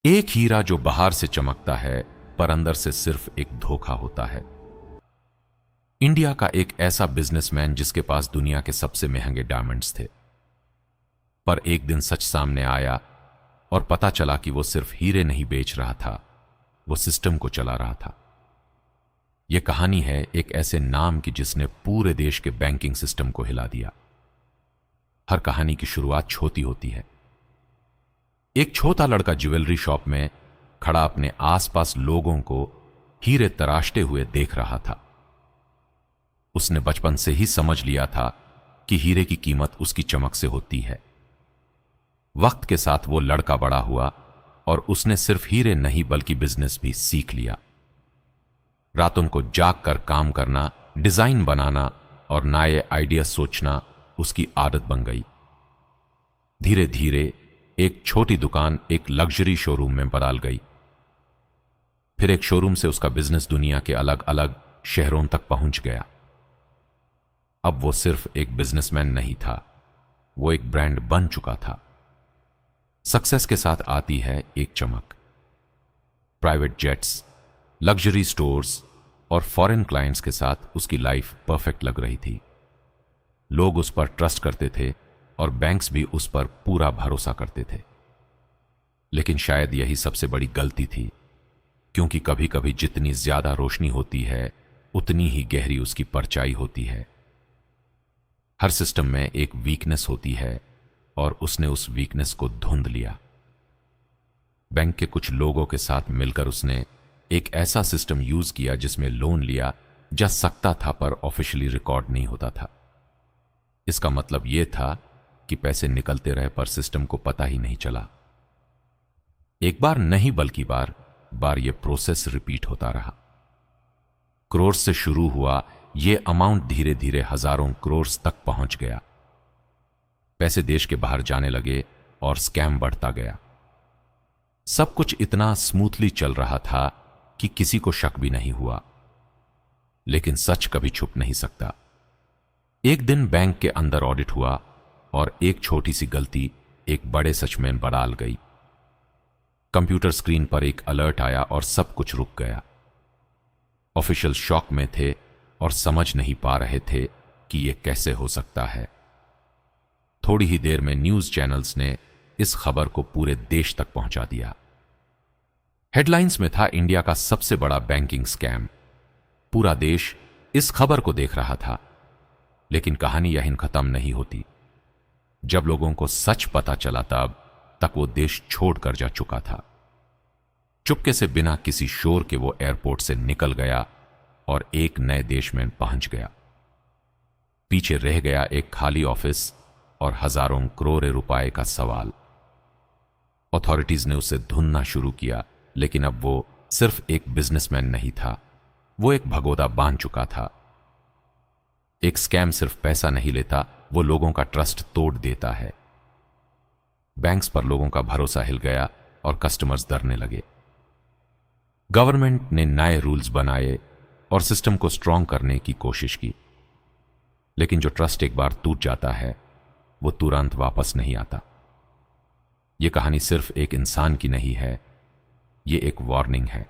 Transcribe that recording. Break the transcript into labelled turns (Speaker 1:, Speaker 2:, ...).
Speaker 1: एक हीरा जो बाहर से चमकता है पर अंदर से सिर्फ एक धोखा होता है। इंडिया का एक ऐसा बिजनेसमैन जिसके पास दुनिया के सबसे महंगे डायमंड्स थे, पर एक दिन सच सामने आया और पता चला कि वो सिर्फ हीरे नहीं बेच रहा था, वो सिस्टम को चला रहा था। यह कहानी है एक ऐसे नाम की जिसने पूरे देश के बैंकिंग सिस्टम को हिला दिया। हर कहानी की शुरुआत छोटी होती है। एक छोटा लड़का ज्वेलरी शॉप में खड़ा अपने आसपास लोगों को हीरे तराशते हुए देख रहा था। उसने बचपन से ही समझ लिया था कि हीरे की कीमत उसकी चमक से होती है। वक्त के साथ वो लड़का बड़ा हुआ और उसने सिर्फ हीरे नहीं बल्कि बिजनेस भी सीख लिया। रातों को जाग कर काम करना, डिजाइन बनाना और नए आइडिया सोचना उसकी आदत बन गई। धीरे धीरे एक छोटी दुकान एक लग्जरी शोरूम में बदल गई। फिर एक शोरूम से उसका बिजनेस दुनिया के अलग अलग शहरों तक पहुंच गया। अब वो सिर्फ एक बिजनेसमैन नहीं था, वो एक ब्रांड बन चुका था। सक्सेस के साथ आती है एक चमक। प्राइवेट जेट्स, लग्जरी स्टोर्स और फॉरेन क्लाइंट्स के साथ उसकी लाइफ परफेक्ट लग रही थी। लोग उस पर ट्रस्ट करते थे और बैंक्स भी उस पर पूरा भरोसा करते थे। लेकिन शायद यही सबसे बड़ी गलती थी, क्योंकि कभी कभी जितनी ज्यादा रोशनी होती है उतनी ही गहरी उसकी परछाई होती है। हर सिस्टम में एक वीकनेस होती है और उसने उस वीकनेस को ढूंढ लिया। बैंक के कुछ लोगों के साथ मिलकर उसने एक ऐसा सिस्टम यूज किया जिसमें लोन लिया जा सकता था पर ऑफिशियली रिकॉर्ड नहीं होता था। इसका मतलब यह था कि पैसे निकलते रहे पर सिस्टम को पता ही नहीं चला। एक बार नहीं बल्कि बार बार यह प्रोसेस रिपीट होता रहा। करोड़ से शुरू हुआ यह अमाउंट धीरे धीरे हजारों करोड़ तक पहुंच गया। पैसे देश के बाहर जाने लगे और स्कैम बढ़ता गया। सब कुछ इतना स्मूथली चल रहा था कि किसी को शक भी नहीं हुआ। लेकिन सच कभी छुप नहीं सकता। एक दिन बैंक के अंदर ऑडिट हुआ और एक छोटी सी गलती एक बड़े सच में बदल गई। कंप्यूटर स्क्रीन पर एक अलर्ट आया और सब कुछ रुक गया। ऑफिशियल शॉक में थे और समझ नहीं पा रहे थे कि यह कैसे हो सकता है। थोड़ी ही देर में न्यूज चैनल्स ने इस खबर को पूरे देश तक पहुंचा दिया। हेडलाइंस में था इंडिया का सबसे बड़ा बैंकिंग स्कैम। पूरा देश इस खबर को देख रहा था। लेकिन कहानी यहीं खत्म नहीं होती। जब लोगों को सच पता चला तब तक वो देश छोड़कर जा चुका था। चुपके से बिना किसी शोर के वो एयरपोर्ट से निकल गया और एक नए देश में पहुंच गया। पीछे रह गया एक खाली ऑफिस और हजारों करोड़ रुपए का सवाल। अथॉरिटीज ने उसे ढूंढना शुरू किया, लेकिन अब वो सिर्फ एक बिजनेसमैन नहीं था, वो एक भगोड़ा बांध चुका था। एक स्कैम सिर्फ पैसा नहीं लेता, वो लोगों का ट्रस्ट तोड़ देता है। बैंक्स पर लोगों का भरोसा हिल गया और कस्टमर्स डरने लगे। गवर्नमेंट ने नए रूल्स बनाए और सिस्टम को स्ट्रांग करने की कोशिश की। लेकिन जो ट्रस्ट एक बार टूट जाता है वो तुरंत वापस नहीं आता। यह कहानी सिर्फ एक इंसान की नहीं है, यह एक वार्निंग है।